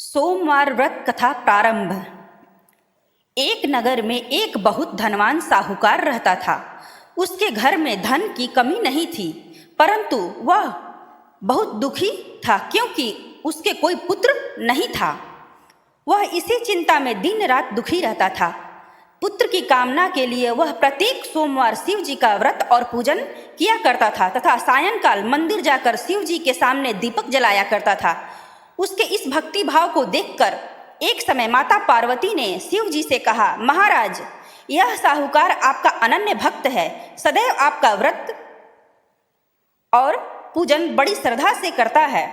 सोमवार व्रत कथा प्रारंभ। एक नगर में एक बहुत धनवान साहूकार रहता था। उसके घर में धन की कमी नहीं थी, परंतु वह बहुत दुखी था क्योंकि उसके कोई पुत्र नहीं था। वह इसी चिंता में दिन रात दुखी रहता था। पुत्र की कामना के लिए वह प्रत्येक सोमवार शिव जी का व्रत और पूजन किया करता था तथा सायंकाल मंदिर जाकर शिव जी के सामने दीपक जलाया करता था। उसके इस भक्ति भाव को देखकर एक समय माता पार्वती ने शिव जी से कहा, महाराज, यह साहूकार आपका अनन्य भक्त है, सदैव आपका व्रत और पूजन बड़ी श्रद्धा से करता है,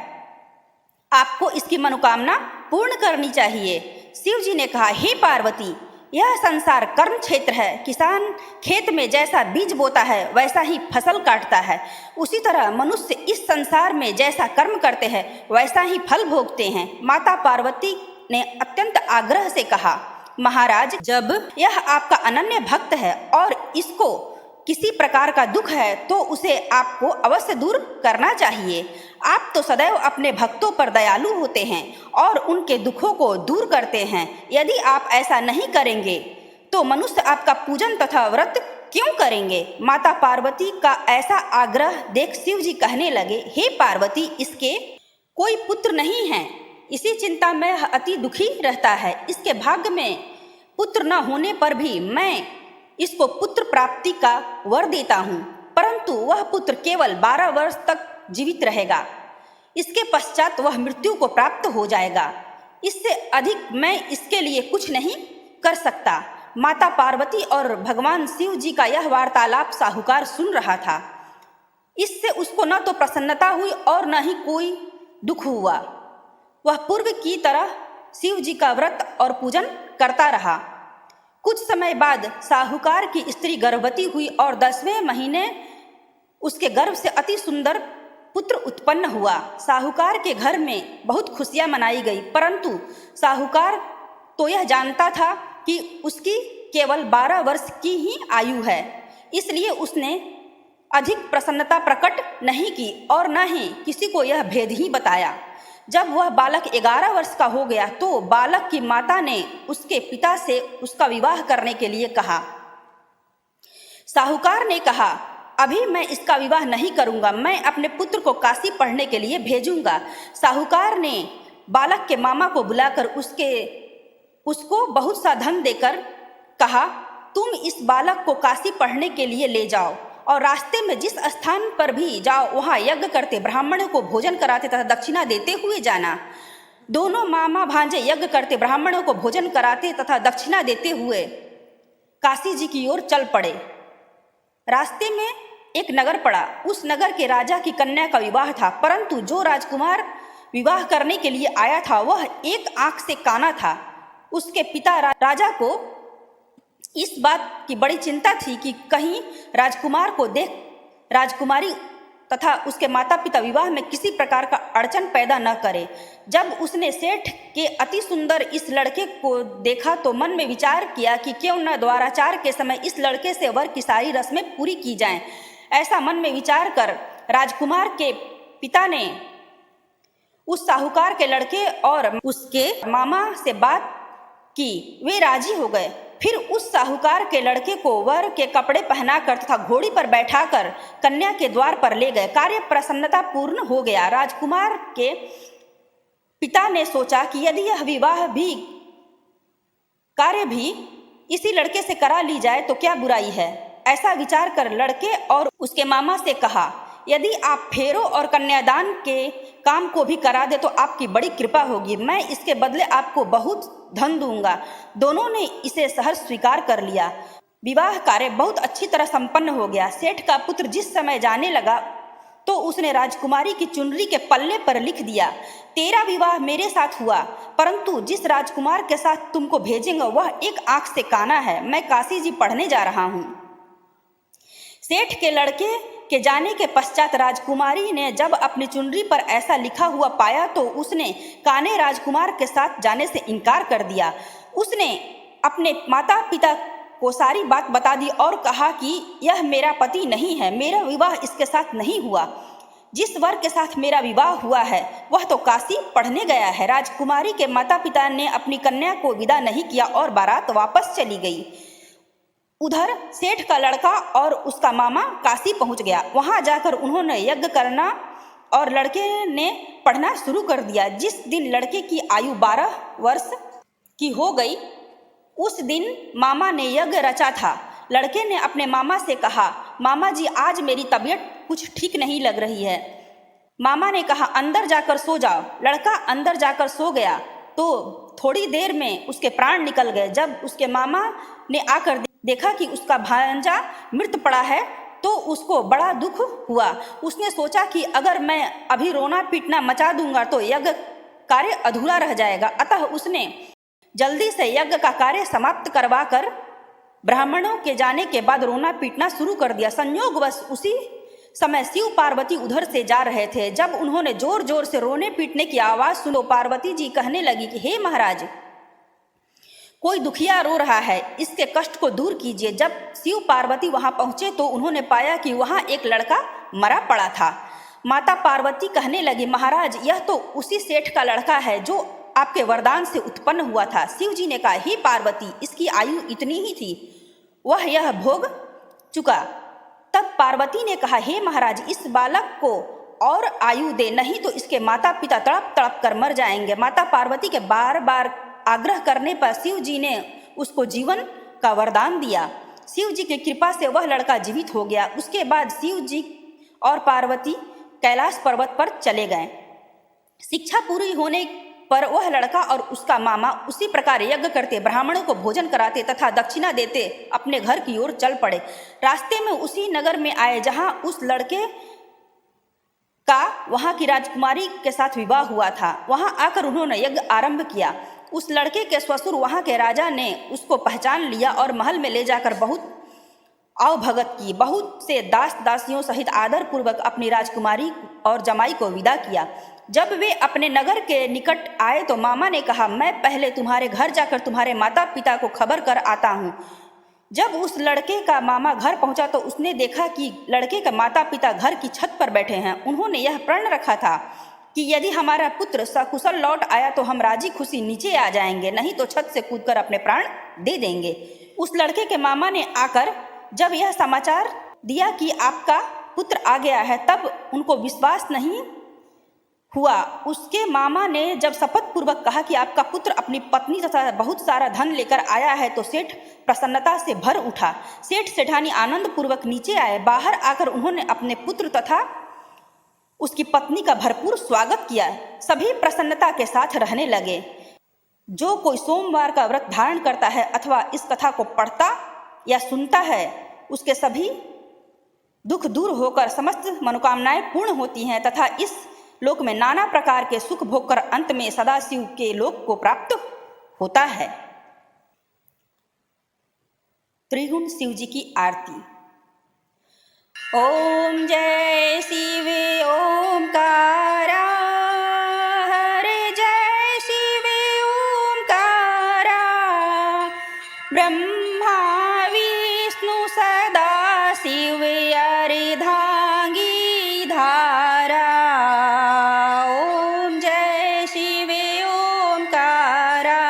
आपको इसकी मनोकामना पूर्ण करनी चाहिए। शिव जी ने कहा, हे पार्वती, यह संसार कर्म क्षेत्र है। किसान खेत में जैसा बीज बोता है वैसा ही फसल काटता है, उसी तरह मनुष्य इस संसार में जैसा कर्म करते हैं वैसा ही फल भोगते हैं। माता पार्वती ने अत्यंत आग्रह से कहा, महाराज, जब यह आपका अनन्य भक्त है और इसको किसी प्रकार का दुख है तो उसे आपको अवश्य दूर करना चाहिए। आप तो सदैव अपने भक्तों पर दयालु होते हैं और उनके दुखों को दूर करते हैं। यदि आप ऐसा नहीं करेंगे तो मनुष्य आपका पूजन तथा व्रत क्यों करेंगे? माता पार्वती का ऐसा आग्रह देख शिव जी कहने लगे, हे पार्वती, इसके कोई पुत्र नहीं है, इसी चिंता में अति दुखी रहता है। इसके भाग्य में पुत्र न होने पर भी मैं इसको पुत्र प्राप्ति का वर देता हूँ, परंतु वह पुत्र केवल 12 वर्ष तक जीवित रहेगा। इसके पश्चात वह मृत्यु को प्राप्त हो जाएगा। इससे अधिक मैं इसके लिए कुछ नहीं कर सकता। माता पार्वती और भगवान शिव जी का यह वार्तालाप साहूकार सुन रहा था। इससे उसको न तो प्रसन्नता हुई और न ही कोई दुख हुआ। वह पूर्व की तरह शिव जी का व्रत और पूजन करता रहा। कुछ समय बाद साहूकार की स्त्री गर्भवती हुई और 10वें महीने उसके गर्भ से अति सुंदर पुत्र उत्पन्न हुआ। साहूकार के घर में बहुत खुशियां मनाई गई, परंतु साहूकार तो यह जानता था कि उसकी केवल 12 वर्ष की ही आयु है, इसलिए उसने अधिक प्रसन्नता प्रकट नहीं की और न ही किसी को यह भेद ही बताया। जब वह बालक 11 वर्ष का हो गया तो बालक की माता ने उसके पिता से उसका विवाह करने के लिए कहा। साहूकार ने कहा, अभी मैं इसका विवाह नहीं करूंगा, मैं अपने पुत्र को काशी पढ़ने के लिए भेजूंगा। साहूकार ने बालक के मामा को बुलाकर उसको बहुत सा धन देकर कहा, तुम इस बालक को काशी पढ़ने के लिए ले जाओ और रास्ते में जिस स्थान पर भी जाओ वहाँ यज्ञ करते ब्राह्मणों को भोजन कराते तथा दक्षिणा देते हुए जाना। दोनों मामा भांजे यज्ञ करते ब्राह्मणों को भोजन कराते तथा दक्षिणा देते हुए काशी जी की ओर चल पड़े। रास्ते में एक नगर पड़ा। उस नगर के राजा की कन्या का विवाह था, परंतु जो राजकुमार विवाह करने के लिए आया था वह एक आंख से काना था। उसके पिता राजा को इस बात की बड़ी चिंता थी कि कहीं राजकुमार को देख राजकुमारी तथा उसके माता पिता विवाह में किसी प्रकार का अड़चन पैदा न करे। जब उसने सेठ के अति सुंदर इस लड़के को देखा तो मन में विचार किया कि क्यों न द्वाराचार के समय इस लड़के से वर की सारी रस्में पूरी की जाएं। ऐसा मन में विचार कर राजकुमार के पिता ने उस साहूकार के लड़के और उसके मामा से बात की। वे राजी हो गए। फिर उस साहूकार के लड़के को वर के कपड़े पहनाकर तथा घोड़ी पर बैठाकर कन्या के द्वार पर ले गए। कार्य प्रसन्नता पूर्ण हो गया। राजकुमार के पिता ने सोचा कि यदि यह विवाह भी कार्य भी इसी लड़के से करा ली जाए तो क्या बुराई है। ऐसा विचार कर लड़के और उसके मामा से कहा, यदि आप फेरों और कन्यादान के काम को भी करा दे तो आपकी बड़ी कृपा होगी, मैं इसके बदले आपको बहुत धन दूंगा। दोनों ने इसे सहर्ष स्वीकार कर लिया। विवाह कार्य बहुत अच्छी तरह संपन्न हो गया। सेठ का पुत्र जिस समय जाने लगा तो उसने राजकुमारी की चुनरी के पल्ले पर लिख दिया, तेरा विवाह मेरे साथ हुआ, परंतु जिस राजकुमार के साथ तुमको भेजेंगे वह एक आंख से काना है। मैं काशी जी पढ़ने जा रहा हूँ। सेठ के लड़के के जाने के पश्चात राजकुमारी ने जब अपनी चुनरी पर ऐसा लिखा हुआ पाया तो उसने काने राजकुमार के साथ जाने से इनकार कर दिया। उसने अपने माता पिता को सारी बात बता दी और कहा कि यह मेरा पति नहीं है, मेरा विवाह इसके साथ नहीं हुआ। जिस वर के साथ मेरा विवाह हुआ है वह तो काशी पढ़ने गया है। राजकुमारी के माता पिता ने अपनी कन्या को विदा नहीं किया और बारात वापस चली गई। उधर सेठ का लड़का और उसका मामा काशी पहुंच गया। वहां जाकर उन्होंने यज्ञ करना और लड़के ने पढ़ना शुरू कर दिया। जिस दिन लड़के की आयु 12 वर्ष की हो गई उस दिन मामा ने यज्ञ रचा था। लड़के ने अपने मामा से कहा, मामा जी आज मेरी तबीयत कुछ ठीक नहीं लग रही है। मामा ने कहा, अंदर जाकर सो जाओ। लड़का अंदर जाकर सो गया तो थोड़ी देर में उसके प्राण निकल गए। जब उसके मामा ने आकर देखा कि उसका भांजा मृत पड़ा है तो उसको बड़ा दुख हुआ। उसने सोचा कि अगर मैं अभी रोना पीटना मचा दूंगा तो यज्ञ कार्य अधूरा रह जाएगा। अतः उसने जल्दी से यज्ञ का कार्य समाप्त करवा कर ब्राह्मणों के जाने के बाद रोना पीटना शुरू कर दिया। संयोगवश उसी समय शिव पार्वती उधर से जा रहे थे। जब उन्होंने जोर जोर से रोने पीटने की आवाज सुनो, पार्वती जी कहने लगी कि हे महाराज, कोई दुखिया रो रहा है, इसके कष्ट को दूर कीजिए। जब शिव पार्वती वहां पहुंचे तो उन्होंने पाया कि वहां एक लड़का मरा पड़ा था। माता पार्वती कहने लगी, महाराज यह तो उसी सेठ का लड़का है जो आपके वरदान से उत्पन्न हुआ था। शिव जी ने कहा, हे पार्वती, इसकी आयु इतनी ही थी, वह यह भोग चुका। तब पार्वती ने कहा, हे महाराज, इस बालक को और आयु दे, नहीं तो इसके माता पिता तड़प तड़प कर मर जाएंगे। माता पार्वती के बार बार आग्रह करने पर शिव जी ने उसको जीवन का वरदान दिया। शिव जी की कृपा से वह लड़का जीवित हो गया। उसके बाद शिव जी और पार्वती कैलाश पर्वत पर चले गए। शिक्षा पूरी होने पर वह लड़का और उसका मामा उसी प्रकार यज्ञ करते, ब्राह्मणों को भोजन कराते तथा दक्षिणा देते अपने घर की ओर चल पड़े। रास्ते में उसी नगर में आए जहां उस लड़के का वहां की राजकुमारी के साथ विवाह हुआ था। वहां आकर उन्होंने यज्ञ आरंभ किया। उस लड़के के ससुर वहां के राजा ने उसको पहचान लिया और महल में ले जाकर बहुत अवभगत की। बहुत से दास दासियों सहित आदर पूर्वक अपनी राजकुमारी और जमाई को विदा किया। जब वे अपने नगर के निकट आए तो मामा ने कहा, मैं पहले तुम्हारे घर जाकर तुम्हारे माता पिता को खबर कर आता हूँ। जब उस लड़के का मामा घर पहुंचा तो उसने देखा कि लड़के का माता पिता घर की छत पर बैठे हैं। उन्होंने यह प्रण रखा था कि यदि हमारा पुत्र सकुशल लौट आया तो हम राजी खुशी नीचे आ जाएंगे, नहीं तो छत से कूदकर अपने प्राण दे देंगे। उस लड़के के मामा ने आकर जब यह समाचार दिया कि आपका पुत्र आ गया है तब उनको विश्वास नहीं हुआ। उसके मामा ने जब शपथ पूर्वक कहा कि आपका पुत्र अपनी पत्नी तथा बहुत सारा धन लेकर आया है तो सेठ प्रसन्नता से भर उठा। सेठ सेठानी आनंद पूर्वक नीचे आए। बाहर आकर उन्होंने अपने पुत्र तथा उसकी पत्नी का भरपूर स्वागत किया। सभी प्रसन्नता के साथ रहने लगे। जो कोई सोमवार का व्रत धारण करता है अथवा इस कथा को पढ़ता या सुनता है उसके सभी दुख दूर होकर समस्त मनोकामनाएं पूर्ण होती हैं तथा इस लोक में नाना प्रकार के सुख भोग कर अंत में सदाशिव के लोक को प्राप्त होता है। त्रिगुण शिव जी की आरती। ओम जय शिव ओमकारा, हरे जय शिव ओमकारा, ब्रह्मा विष्णु सदा शिव अर्धांगी धारा। ओम जय शिव ओमकारा,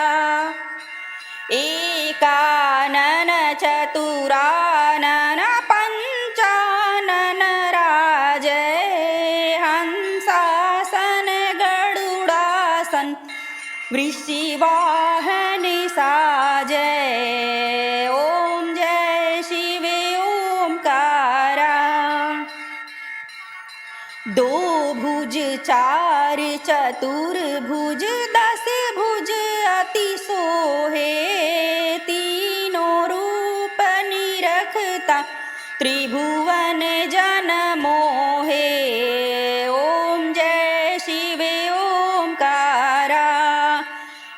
एकानन चतुरानन पंचानन राजय, हंसासन गरुड़ासन वृषिवाहन साजय। ओम जय शिव ओमकारा, दो भुज चार चतुर्भुज दस भुज अति सोहे, तीनों रूप निरखता त्रिभुवन जन मोहे। ओम जय शिव ओमकारा,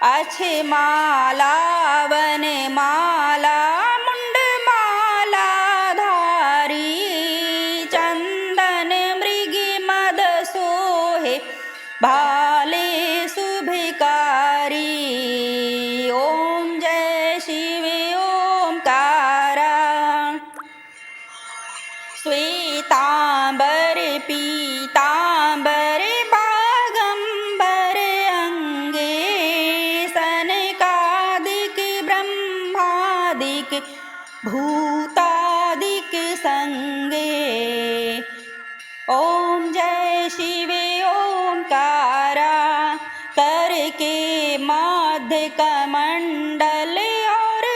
अक्षय माला वन माला मुंड माला धारी, चंदन मृग मद सोहे भाले शुभकारी। ओम जय शिव ओमकारा, श्वेतांबर एक भूतादिक संगे। ओम जय शिवे ओंकारा करके मध्य कमंडल और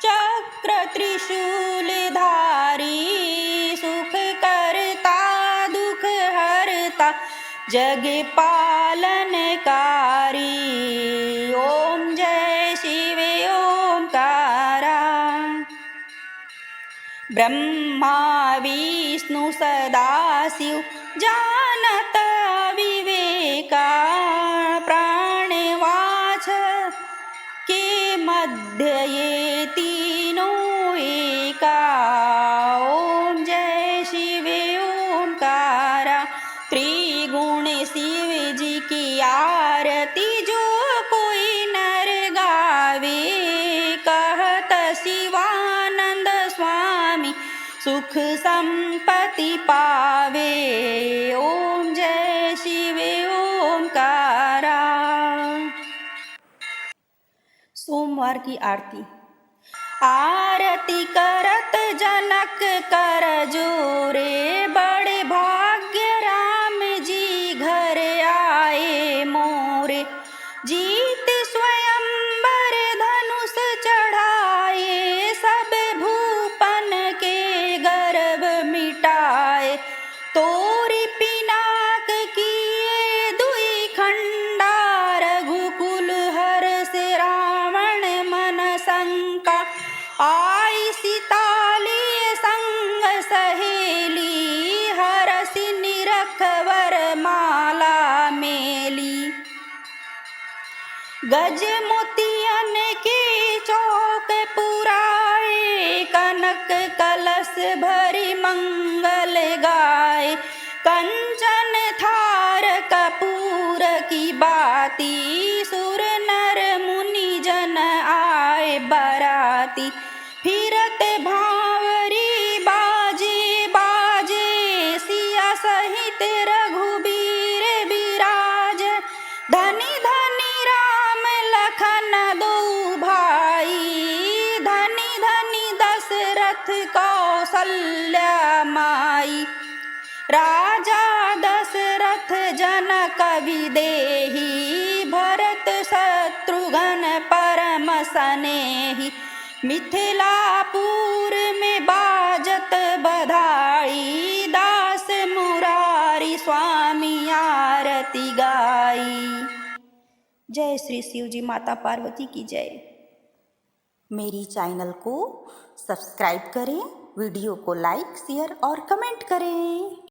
चक्र त्रिशूल धारी, सुख करता दुख हरता जग पालनकारी। ओम जय शिवे ओंकारा। ब्रह्मा विष्णु सदाशिव जानत विवेका, प्राणवाच के मध्य ये तीनों एका। ओम जय शिवे ओंकारा। त्रिगुण शिव जी की आरती जो कोई नर गावे, कहत शिवानंद स्वामी सुख संपत्ति पावे। ओम जय शिवे ओंकारा। सोमवार की आरती। आरती करत जनक कर जोरे, बड़े भाग्य राम जी घर आए मोरे। जीत स्वयंवर धनुष चढ़ाए, सब भूपन के गर्भ मिटाए। तोरी पिनाक किए दुई खंडा, रघुकुल हर से रावण मन शंका। आई सीताली संग सहेली, हरसि निरखवर माला मेली। गज मोतियन के चौक पुराए, कनक कलश भरी मंगल गाए। कंचन थार कपूर की बाती, सुर नर मुनि जन आए बराती। फिरत भावरी बाजे बाजे, सिया सहित रघुबीर बिराज। धनी धनी राम लखन दो भाई, धनी धनी दशरथ कौसल्या माई। राजा दशरथ जनक विदेही, भरत शत्रुघ्न परम सनेही। मिथिलापुर में बाजत बधाई, दास मुरारी स्वामी आरती गाई। जय श्री शिव जी माता पार्वती की जय। मेरी चैनल को सब्सक्राइब करें, वीडियो को लाइक शेयर और कमेंट करें।